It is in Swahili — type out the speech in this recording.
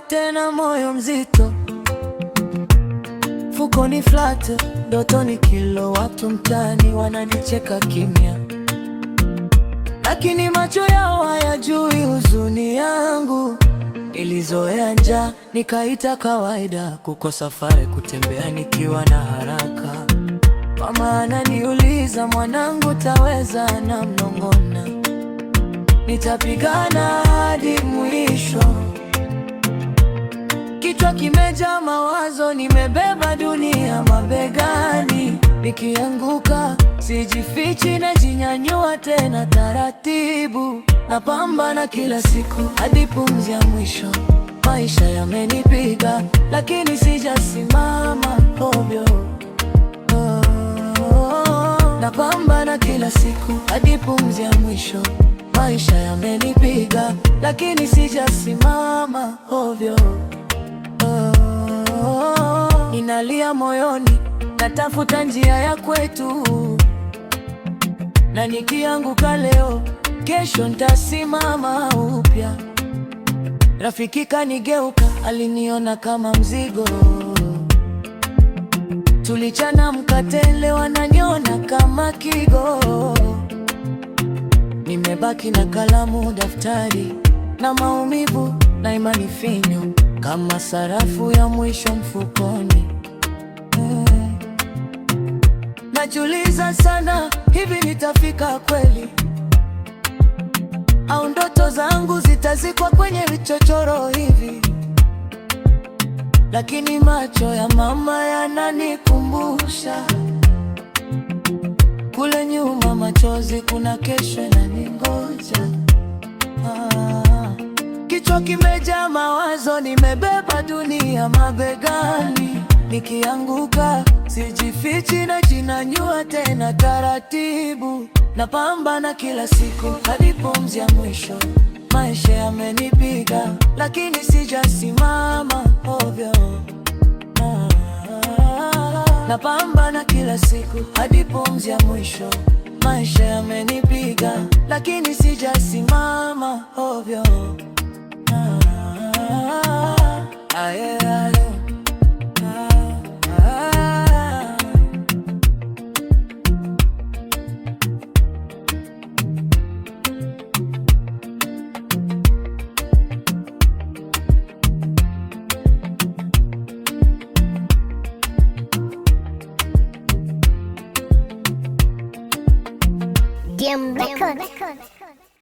tena moyo mzito, fuko ni flat, ndoto ni kilo. Watu mtaani wananicheka kimya, lakini macho yao hayajui huzuni yangu. Nilizoea njaa nikaita kawaida, kukosa fare, kutembea nikiwa na haraka. Mama ananiuliza, mwanangu taweza? Na mnong'ona, nitapigana hadi mwisho. Kichwa kimejaa mawazo, nimebeba dunia mabegani. Nikianguka sijifichi, najinyanyua tena taratibu. Napambana kila siku hadi pumzi ya mwisho. Maisha yamenipiga lakini sijasimama ovyo. Napambana kila siku hadi pumzi ya mwisho. Maisha yamenipiga lakini sijasimama ovyo. Ninalia moyoni, natafuta njia ya kwetu, na nikianguka leo, kesho nitasimama upya. Rafiki kanigeuka, aliniona kama mzigo. Tulichana mkate, leo ananiona kama kigo. Nimebaki na kalamu, daftari na maumivu na imani finyo, kama sarafu ya mwisho mfukoni. Najiuliza sana, hivi nitafika kweli? Au ndoto zangu zitazikwa kwenye vichochoro hivi? Lakini macho ya mama yananikumbusha, kule nyuma machozi, kuna kesho inaningoja. Kichwa kimejaa mawazo, nimebeba dunia mabegani. Nikianguka sijifichi, najinyanyua tena taratibu. Napambana kila siku hadi pumzi ya mwisho. Maisha yamenipiga lakini sijasimama ovyo. Napambana kila siku hadi pumzi ya mwisho. Maisha yamenipiga lakini sijasimama ovyo. Game record.